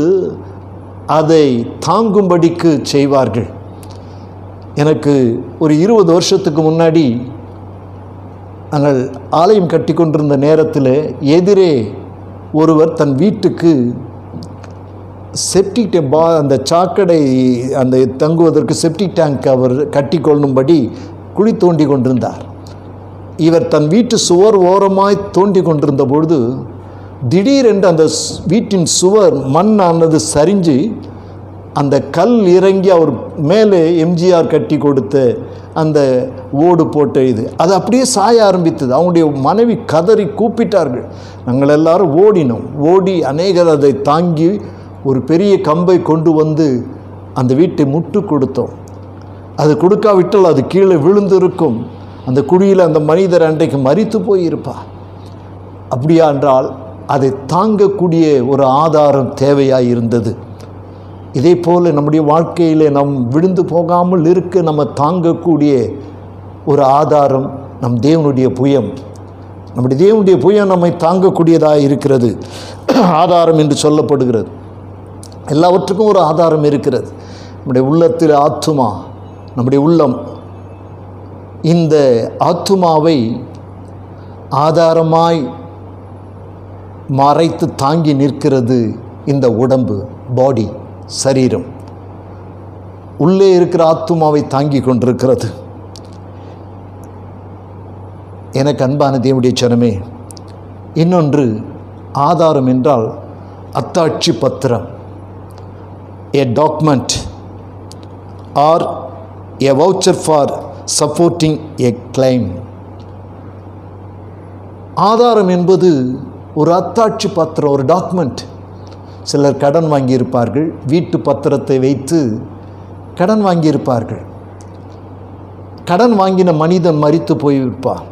அதை தாங்கும்படிக்கு செய்வார்கள். எனக்கு ஒரு 20 வருஷத்துக்கு முன்னாடி நாங்கள் ஆலயம் கட்டி கொண்டிருந்த நேரத்தில் எதிரே ஒருவர் தன் வீட்டுக்கு செப்டிக் டேங்க், அந்த சாக்கடை அந்த தங்குவதற்கு செப்டிக் டேங்க் அவர் கட்டி கொள்ளும்படி குழி தோண்டி கொண்டிருந்தார். இவர் தன் வீட்டு சுவர் ஓரமாய் தோண்டி கொண்டிருந்த பொழுது திடீரென்று அந்த வீட்டின் சுவர் மண்ணானது சரிஞ்சு அந்த கல் இறங்கி அவர் மேலே எம்ஜிஆர் கட்டி கொடுத்த அந்த ஓடு போட்ட அது அப்படியே சாய ஆரம்பித்தது. அவங்களுடைய மனைவி கதறி கூப்பிட்டார்கள். நாங்கள் எல்லாரும் ஓடினோம். ஓடி அநேகர் அதை தாங்கி ஒரு பெரிய கம்பை கொண்டு வந்து அந்த வீட்டை முட்டு கொடுத்தோம். அது கொடுக்காவிட்டால் அது கீழே விழுந்திருக்கும். அந்த குழியில் அந்த மனிதர் அன்றைக்கு மரித்து போயிருப்பார். அப்படியா என்றால் அதை தாங்கக்கூடிய ஒரு ஆதாரம் தேவையாக இருந்தது. இதே போல் நம்முடைய வாழ்க்கையில் நம் விழுந்து போகாமல் இருக்க நம்ம தாங்கக்கூடிய ஒரு ஆதாரம் நம் தேவனுடைய புயம். நம்முடைய தேவனுடைய புயம் நம்மை தாங்கக்கூடியதாக இருக்கிறது. ஆதாரம் என்று சொல்லப்படுகிறது. எல்லாவற்றுக்கும் ஒரு ஆதாரம் இருக்கிறது. நம்முடைய உள்ளத்தில் ஆத்துமா, நம்முடைய உள்ளம், இந்த ஆத்துமாவை ஆதாரமாய் மறைத்து தாங்கி நிற்கிறது இந்த உடம்பு, பாடி, சரீரம். உள்ளே இருக்கிற ஆத்துமாவை தாங்கி கொண்டிருக்கிறது. எனக்கு அன்பான தேவனுடைய ஜனமே, இன்னொன்று ஆதாரம் என்றால் அத்தாட்சி பத்திரம், a document or a voucher for supporting a claim. ஆதாரம் என்பது ஒரு அத்தாட்சி பத்திரம், ஒரு டாக்குமெண்ட். சிலர் கடன் வாங்கியிருப்பார்கள், வீட்டு பத்திரத்தை வைத்து கடன் வாங்கியிருப்பார்கள். கடன் வாங்கின மனிதன் மரித்து போயிருப்பார்.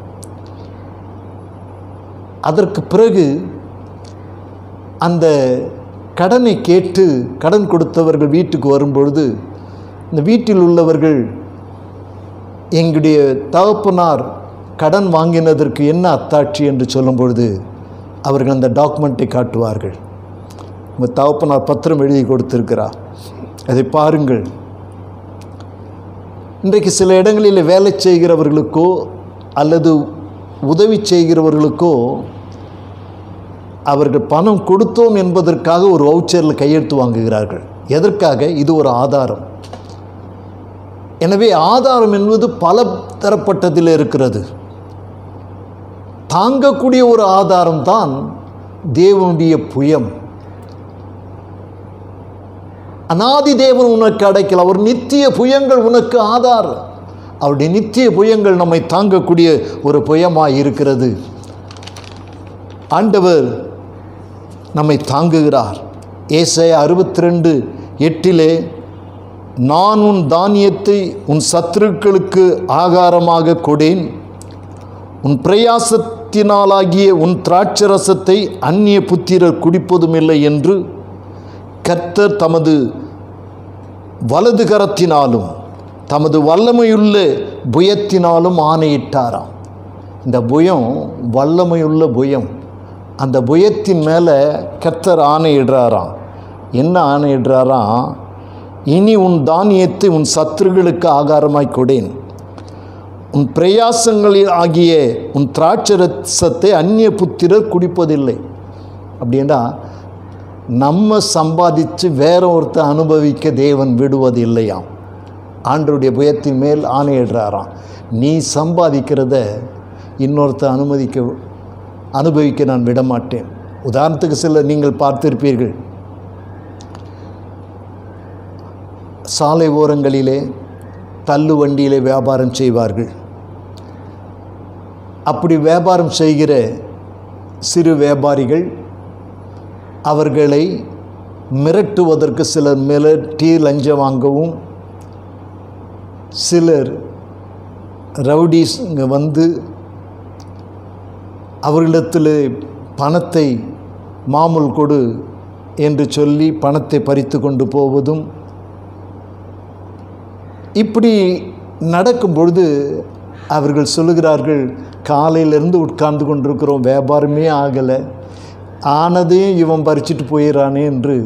அதற்கு பிறகு அந்த கடனை கேட்டு கடன் கொடுத்தவர்கள் வீட்டுக்கு வரும்பொழுது இந்த வீட்டில் உள்ளவர்கள் எங்களுடைய தகப்பனார் கடன் வாங்கினதற்கு என்ன அத்தாட்சி என்று சொல்லும் பொழுது அவர்கள் அந்த டாக்குமெண்ட்டை காட்டுவார்கள். உங்கள் தகப்பனார் பத்திரம் எழுதி கொடுத்திருக்கிறார், அதை பாருங்கள். இன்றைக்கு சில இடங்களில் வேலை செய்கிறவர்களுக்கோ அல்லது உதவி செய்கிறவர்களுக்கோ அவர்கள் பணம் கொடுத்தோம் என்பதற்காக ஒரு வவுச்சரில் கையெழுத்து வாங்குகிறார்கள். எதற்காக? இது ஒரு ஆதாரம். எனவே ஆதாரம் என்பது பல தரப்பட்டதில் இருக்கிறது. தாங்கக்கூடிய ஒரு ஆதாரம் தான் தேவனுடைய புயம். அநாதி தேவன் உனக்கு அடைக்கல, ஒரு நித்திய புயங்கள் உனக்கு ஆதாரம். அவருடைய நித்திய புயங்கள் நம்மை தாங்கக்கூடிய ஒரு புயமாய் இருக்கிறது. ஆண்டவர் நம்மை தாங்குகிறார். ஏசாயா 62:8 நான் உன் தானியத்தை உன் சத்துருக்களுக்கு ஆகாரமாக கொடேன், உன் பிரயாசத்தினாலாகிய உன் திராட்சரசத்தை அந்நிய புத்திரர் குடிப்பதும் இல்லை என்று கர்த்தர் தமது வலது கரத்தினாலும் தமது வல்லமையுள்ள புயத்தினாலும் ஆணையிட்டாராம். இந்த புயம் வல்லமையுள்ள புயம். அந்த புயத்தின் மேலே கர்த்தர் ஆணையிடுறாராம். என்ன ஆணையிடுறாராம்? இனி உன் தானியத்தை உன் சத்துருக்களுக்கு ஆகாரமாய் கொடேன், உன் பிரயாசங்களில் ஆகிய உன் திராட்சரசத்தை அந்நிய புத்திரர் குடிப்பதில்லை. அப்படின்னா நம்ம சம்பாதிச்சு வேற ஒருத்தர் அனுபவிக்க தேவன் விடுவது இல்லையாம். ஆண்டவருடைய புயத்தின் மேல் ஆணையிடுறாராம். நீ சம்பாதிக்கிறத இன்னொருத்தர் அனுபவிக்க நான் விடமாட்டேன். உதாரணத்துக்கு சில நீங்கள் பார்த்திருப்பீர்கள், சாலை ஓரங்களிலே தள்ளு வண்டியிலே வியாபாரம் செய்வார்கள். அப்படி வியாபாரம் செய்கிற சிறு வியாபாரிகள் அவர்களை மிரட்டுவதற்கு சிலர் மிரட்டி லஞ்சம் வாங்கவும், சிலர் ரவுடிஸ் வந்து அவர்களிடத்தில் பணத்தை மாமூல் கொடு என்று சொல்லி பணத்தை பறித்து கொண்டு போவதும், இப்படி நடக்கும் பொழுது அவர்கள் சொல்லுகிறார்கள், காலையிலேருந்து உட்கார்ந்து கொண்டிருக்கிறோம், வியாபாரமே ஆகலை, ஆனதையும் இவன் பறிச்சுட்டு போயிடறானே என்று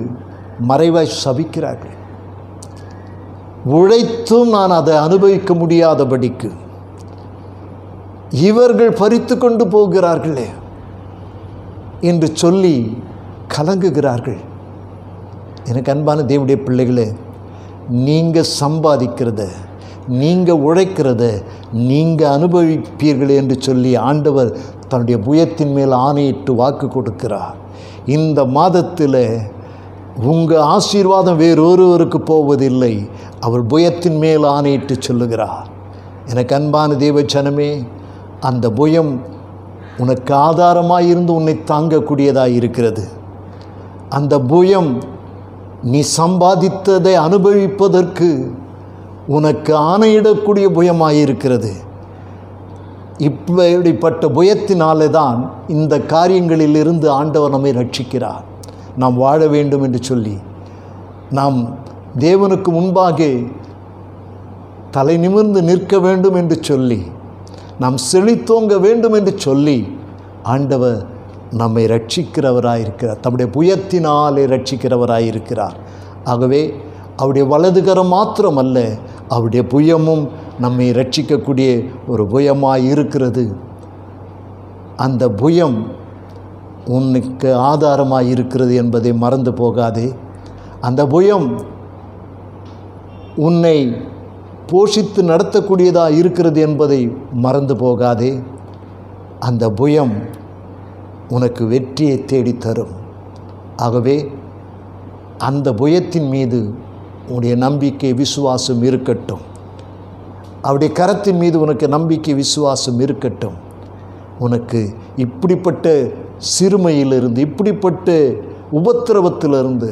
மறைவாய் சபிக்கிறார்கள். உழைத்தும் நான் அதை அனுபவிக்க முடியாதபடிக்கு இவர்கள் பறித்து கொண்டு போகிறார்களே என்று சொல்லி கலங்குகிறார்கள். எனக்கு அன்பான தேவனுடைய பிள்ளைகளே, நீங்கள் சம்பாதிக்கிறத, நீங்கள் உழைக்கிறத நீங்கள் அனுபவிப்பீர்கள் என்று சொல்லி ஆண்டவர் தன்னுடைய புயத்தின் மேல் ஆணையிட்டு வாக்கு கொடுக்கிறார். இந்த மாதத்தில் உங்கள் ஆசீர்வாதம் வேறொருவருக்கு போவதில்லை, அவர் புயத்தின் மேல் ஆணையிட்டு சொல்லுகிறார். எனக்கு அன்பான தேவ ஜனமே, அந்த புயம் உனக்கு ஆதாரமாக இருந்து உன்னை தாங்கக்கூடியதாக இருக்கிறது. அந்த புயம் நீ சம்பாதித்ததை அனுபவிப்பதற்கு உனக்கு ஆணையிடக்கூடிய புயமாக இருக்கிறது. இப்படிப்பட்ட புயத்தினாலே தான் இந்த காரியங்களிலிருந்து ஆண்டவர் நம்மை ரட்சிக்கிறார். நாம் வாழ வேண்டும் என்று சொல்லி, நாம் தேவனுக்கு முன்பாக தலை நிமிர்ந்து நிற்க வேண்டும் என்று சொல்லி, நாம் செழித்தோங்க வேண்டும் என்று சொல்லி ஆண்டவர் நம்மை ரட்சிக்கிறவராயிருக்கிறார். தம்முடைய புயத்தினாலே ரட்சிக்கிறவராயிருக்கிறார். ஆகவே அவருடைய வலதுகரம் மாத்திரமல்ல, அவருடைய புயமும் நம்மை ரட்சிக்கக்கூடிய ஒரு புயமாய் இருக்கிறது. அந்த புயம் உனக்கு ஆதாரமாக இருக்கிறது என்பதை மறந்து போகாதே. அந்த புயம் உன்னை போஷித்து நடத்தக்கூடியதாக இருக்கிறது என்பதை மறந்து போகாதே. அந்த புயம் உனக்கு வெற்றியை தேடித்தரும். ஆகவே அந்த புயத்தின் மீது உன்னுடைய நம்பிக்கை விசுவாசம் இருக்கட்டும். அவருடைய கரத்தின் மீது உனக்கு நம்பிக்கை விசுவாசம் இருக்கட்டும். உனக்கு இப்படிப்பட்ட சிறுமையிலிருந்து, இப்படிப்பட்ட உபத்திரவத்திலிருந்து,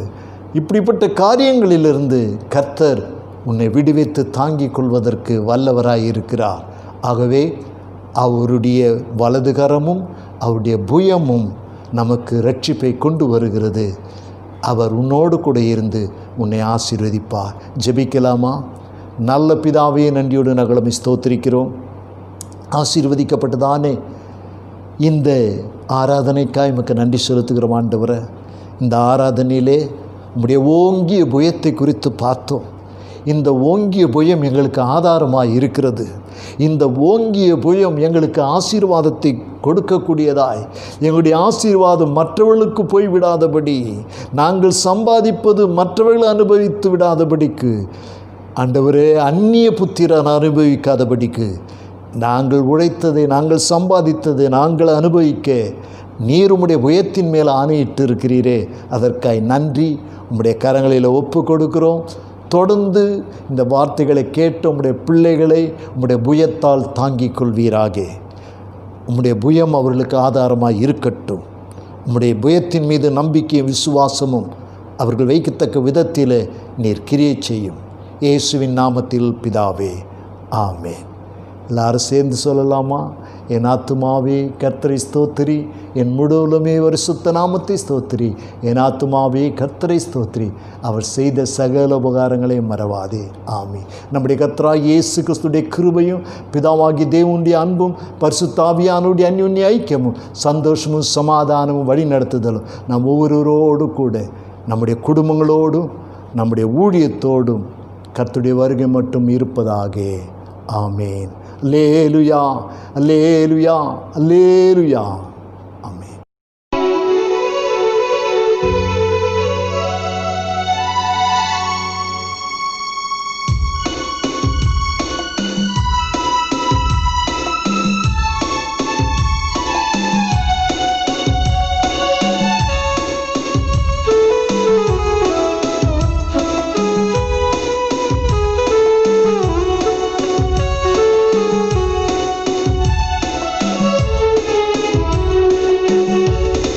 இப்படிப்பட்ட காரியங்களிலிருந்து கர்த்தர் உன்னை விடுவித்து தாங்கிக் கொள்வதற்கு வல்லவராய் இருக்கிறார். ஆகவே அவருடைய வலதுகரமும் அவருடைய புயமும் நமக்கு ரட்சிப்பை கொண்டு வருகிறது. அவர் உன்னோடு கூட இருந்து உன்னை ஆசீர்வதிப்பார். ஜெபிக்கலாமா? நல்ல பிதாவே, நன்றியோடு நகலமை ஸ்தோத்திரிக்கிறோம். ஆசீர்வதிக்கப்பட்டதானே இந்த ஆராதனைக்காய் உமக்கு நன்றி செலுத்துகிறோம் ஆண்டவரே. இந்த ஆராதனையிலே உம்முடைய ஓங்கிய புயத்தை குறித்து பார்த்தோம். இந்த ஓங்கிய புயம் எங்களுக்கு ஆதாரமாக இருக்கிறது. இந்த ஓங்கிய புயம் எங்களுக்கு ஆசீர்வாதத்தை கொடுக்கக்கூடியதாய், எங்களுடைய ஆசீர்வாதம் மற்றவர்களுக்கு போய்விடாதபடி, நாங்கள் சம்பாதிப்பது மற்றவர்கள் அனுபவித்து விடாதபடிக்கு, ஆண்டவரே அந்நிய புத்திரன் அனுபவிக்காதபடிக்கு, நாங்கள் உழைத்ததை, நாங்கள் சம்பாதித்ததை நாங்கள் அனுபவிக்க நீர் உம்முடைய புயத்தின் மேல் ஆணையிட்டு இருக்கிறீரே, அதற்காய் நன்றி. உம்முடைய கரங்களில் ஒப்பு கொடுக்கிறோம். தொடர்ந்து இந்த வார்த்தைகளை கேட்டு உம்முடைய பிள்ளைகளை உம்முடைய புயத்தால் தாங்கிக் கொள்வீராக. உம்முடைய புயம் அவர்களுக்கு ஆதாரமாக இருக்கட்டும். உம்முடைய புயத்தின் மீது நம்பிக்கையும் விசுவாசமும் அவர்கள் வைக்கத்தக்க விதத்தில் நீர் கிரியை செய்யும். இயேசுவின் நாமத்தில் பிதாவே, ஆமென். எல்லாரும் சேர்ந்து சொல்லலாமா? என் ஆத்துமாவே கர்த்தரை ஸ்தோத்திரி, என் முழுவலுமே பரிசுத்த நாமத்தை ஸ்தோத்திரி. என் ஆத்துமாவே கர்த்தரை ஸ்தோத்திரி, அவர் செய்த சகல உபகாரங்களை மறவாதே. ஆமென். நம்முடைய கர்த்தராகிய இயேசு கிறிஸ்துடைய கிருபையும் பிதாவாகிய தேவனுடைய அன்பும் பரிசுத்த ஆவியானவருடைய அந்யோன்ய ஐக்கியமும் சந்தோஷமும் சமாதானமும் வழி நடத்துதலும் நம் ஒவ்வொருவரோடு கூட நம்முடைய குடும்பங்களோடும் நம்முடைய ஊழியத்தோடும் கர்த்தருடைய வருகை மட்டும் இருப்பதாக. ஆமென். அல்லேலூயா, அல்லேலூயா, அல்லேலூயா.